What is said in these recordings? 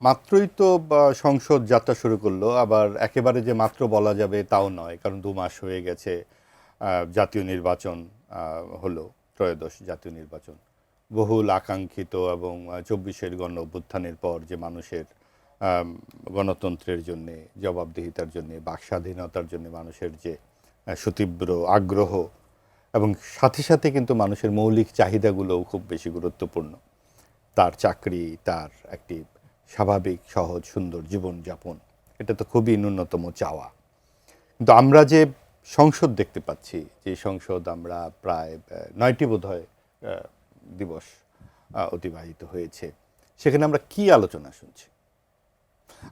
মাত্রই তো সংসদ যাত্রা শুরু করলো, আবার একেবারে যে মাত্র বলা যাবে তাও নয়, কারণ 2 মাস হয়ে গেছে। জাতীয় নির্বাচন হলো, ত্রয়োদশ জাতীয় নির্বাচন, বহুল আকাঙ্ক্ষিত, এবং 24-এর গণ অভ্যুত্থানের পর যে মানুষের গণতন্ত্রের জন্যে, জবাবদিহিতার জন্যে, বাক স্বাধীনতার জন্য মানুষের যে সুতীব্র আগ্রহ, এবং সাথে সাথে কিন্তু মানুষের মৌলিক চাহিদাগুলোও খুব বেশি গুরুত্বপূর্ণ। তার চাকরি, তার একটি স্বাভাবিক সহজ সুন্দর জীবনযাপন, এটা তো খুবই ন্যূনতম চাওয়া। কিন্তু আমরা যে সংসদ দেখতে পাচ্ছি, যে সংসদ আমরা প্রায় 9টি বোধহয় দিবস অতিবাহিত হয়েছে, সেখানে আমরা কি আলোচনা শুনছি?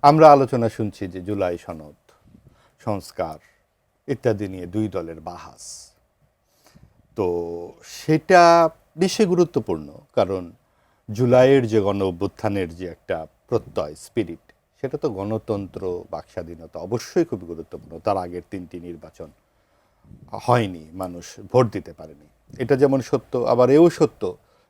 আমরা আলোচনা শুনছি যে জুলাই সনদ, সংস্কার ইত্যাদি নিয়ে 2 দলের বাহাস। তো সেটা বেশি গুরুত্বপূর্ণ, কারণ জুলাইয়ের যে গণ অভ্যুত্থানের যে একটা প্রত্যয়, স্পিরিট, সেটা তো গণতন্ত্র, বাকস্বাধীনতা অবশ্যই খুবই গুরুত্বপূর্ণ। তার আগের 3টি নির্বাচন হয়নি, মানুষ ভোট দিতে পারেনি, এটা যেমন সত্য, আবার এও সত্য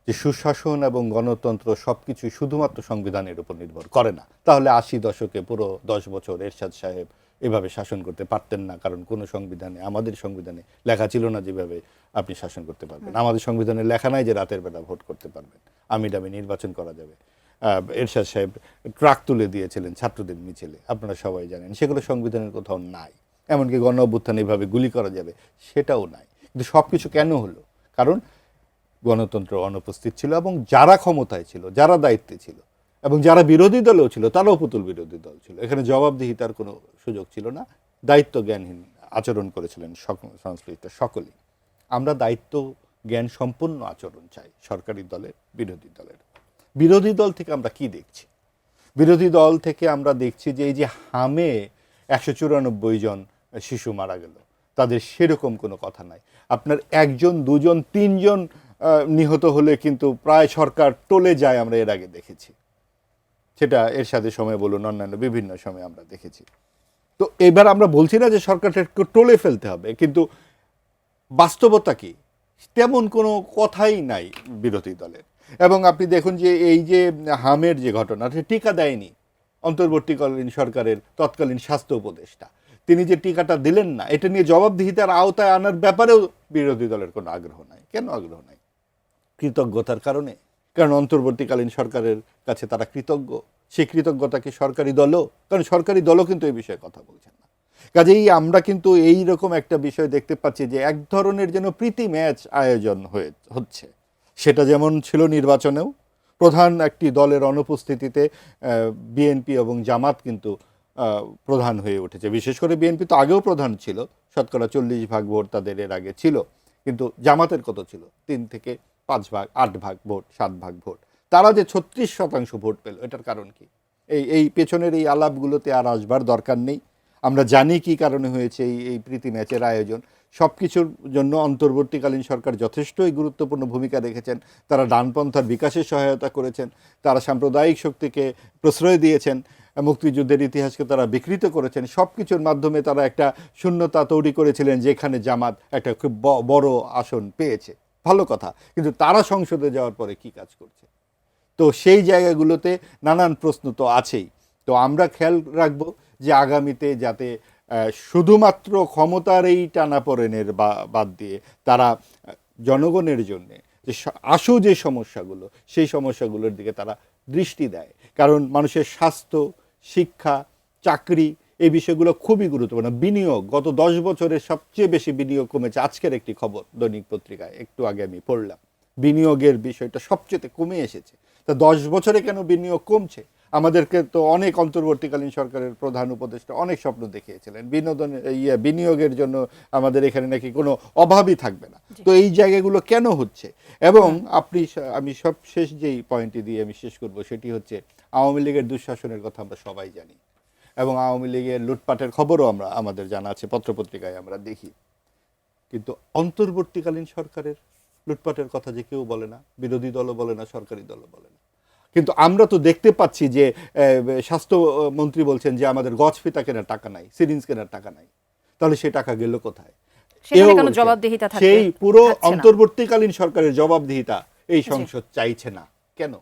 যে সুশাসন এবং গণতন্ত্র সব কিছুই শুধুমাত্র সংবিধানের উপর নির্ভর করে না। তাহলে 80 দশকে পুরো 10 বছর এরশাদ সাহেব এভাবে শাসন করতে পারতেন না, কারণ কোনো সংবিধানে, আমাদের সংবিধানে লেখা ছিল না যেভাবে আপনি শাসন করতে পারবেন। আমাদের সংবিধানে লেখা নাই যে রাতের বেলা ভোট করতে পারবেন, আমি ডামি নির্বাচন করা যাবে। এরশাদ সাহেব ট্রাক তুলে দিয়েছিলেন ছাত্রদের মিছিলে, আপনারা সবাই জানেন, সেগুলো সংবিধানের কোথাও নাই। এমনকি গণ অভ্যুত্থানে এভাবে গুলি করা যাবে, সেটাও নাই। কিন্তু সব কিছু কেন হলো? কারণ গণতন্ত্র অনুপস্থিত ছিল, এবং যারা ক্ষমতায় ছিল, যারা দায়িত্বে ছিল, এবং যারা বিরোধী দলেও ছিল, তারাও পুতুল বিরোধী দল ছিল। এখানে জবাবদিহিতার কোনো সুযোগ ছিল না, দায়িত্ব জ্ঞানহীন আচরণ করেছিলেন সংশ্লিষ্ট সকলেই। আমরা দায়িত্ব জ্ঞান সম্পন্ন আচরণ চাই সরকারি দলের, বিরোধী দলের। বিরোধী দল থেকে আমরা কি দেখছি? বিরোধী দল থেকে আমরা দেখছি যে এই যে হামে 194 জন শিশু মারা গেল, তাদের সেরকম কোনো কথা নাই। আপনার 1 জন 2 জন 3 জন নিহত হলে কিন্তু প্রায় সরকার টলে যায়, আমরা এর আগে দেখেছি। সেটা এর সাথে সময় বলুন, অন্যান্য বিভিন্ন সময় আমরা দেখেছি। তো এবার আমরা বলছি না যে সরকারটাকে টলে ফেলতে হবে, কিন্তু বাস্তবতা কি? তেমন কোনো কথাই নাই বিরোধী দলের। এবং আপনি দেখুন যে এই যে হামের যে ঘটনা, টিকা দেয়নি অন্তর্বর্তীকালীন সরকারের তৎকালীন স্বাস্থ্য উপদেষ্টা, তিনি যে টিকাটা দিলেন না, এটা নিয়ে জবাবদিহিতার আওতায় আনার ব্যাপারেও বিরোধী দলের কোনো আগ্রহ নাই। কেন আগ্রহ নাই? কৃতজ্ঞতার কারণে। কারণ অন্তর্বর্তীকালীন সরকারের কাছে তারা কৃতজ্ঞ। সেই কৃতজ্ঞতা কি সরকারি দলও? কারণ সরকারি দলও কিন্তু এই বিষয়ে কথা বলছেন না। কাজেই আমরা কিন্তু এই রকম একটা বিষয় দেখতে পাচ্ছি যে এক ধরনের যেন প্রীতি ম্যাচ আয়োজন হচ্ছে। সেটা যেমন ছিল নির্বাচনেও, প্রধান একটি দলের অনুপস্থিতিতে বিএনপি এবং জামাত কিন্তু প্রধান হয়ে উঠেছে। বিশেষ করে বিএনপি তো আগেও প্রধান ছিল, শতকরা 40% ভোট তাদের এর আগে ছিল, কিন্তু জামাতের কত ছিল? 3 থেকে 5 ভাগ, 8 ভাগ ভোট, 7 ভাগ ভোট। তারা যে 36% ভোট পেল, এটার কারণ কি? এই পেছনের এই আলাপগুলোতে আর আসবার দরকার নেই। আমরা জানি কি কারণে হয়েছে এই প্রীতি ম্যাচের আয়োজন। সব কিছুর জন্য অন্তর্বর্তীকালীন সরকার যথেষ্টই গুরুত্বপূর্ণ ভূমিকা রেখেছেন। তারা ডানপন্থার বিকাশে সহায়তা করেছেন, তারা সাম্প্রদায়িক শক্তিকে প্রশ্রয় দিয়েছেন, মুক্তিযুদ্ধের ইতিহাসকে তারা বিকৃত করেছেন। সব কিছুর মাধ্যমে তারা একটা শূন্যতা তৈরি করেছিলেন, যেখানে জামাত একটা খুব বড় আসন পেয়েছে। ভালো কথা, কিন্তু তারা সংসদে যাওয়ার পরে কি কাজ করছে? তো সেই জায়গাগুলোতে নানান প্রশ্ন তো আছেই। তো আমরা খেয়াল রাখবো যে আগামীতে যাতে শুধুমাত্র ক্ষমতার এই টানাপোড়েনের বাদ দিয়ে তারা জনগণের জন্যে যে আশু যে সমস্যাগুলো, সেই সমস্যাগুলোর দিকে তারা দৃষ্টি দেয়। কারণ মানুষের স্বাস্থ্য, শিক্ষা, চাকরি, এই বিষয়গুলো খুবই গুরুত্বপূর্ণ। বিনিয়োগ, গত 10 বছরে সবচেয়ে বেশি বিনিয়োগ কমেছে। আজকের একটি খবর দৈনিক পত্রিকায় একটু আগে আমি পড়লাম, বিনিয়োগের বিষয়টা সবচেয়ে কমে এসেছে। তা 10 বছরে কেন বিনিয়োগ কমছে? আমাদেরকে তো অনেক অন্তর্বর্তীকালীন সরকারের প্রধান উপদেষ্টা অনেক স্বপ্ন দেখিয়েছিলেন বিনিয়োগের জন্য, আমাদের এখানে নাকি কোনো অভাবই থাকবে না। তো এই জায়গাগুলো কেন হচ্ছে? এবং আমি সব শেষ যেই পয়েন্টটি দিয়ে আমি শেষ করব, সেটি হচ্ছে আওয়ামী লীগের দুঃশাসনের কথা আমরা সবাই জানি, এবং আওয়ামী লীগের লুটপাটের খবরও আমাদের জানা আছে, পত্রপত্রিকায় আমরা দেখি। কিন্তু অন্তর্বর্তীকালীন সরকারের লুটপাটের কথা যে কেউ বলে না, বিরোধী দলও বলে না, সরকারি দলও বলে না। কিন্তু আমরা তো দেখতে পাচ্ছি যে স্বাস্থ্যমন্ত্রী বলছেন যে আমাদের গজ ফিতা কেনার টাকা নাই, সিরিঞ্জ কেনার টাকা নাই। তাহলে সে টাকা গেল কোথায়? সেই পুরো অন্তর্বর্তীকালীন সরকারের জবাবদিহিতা এই সংসদ চাইছে না। কেন?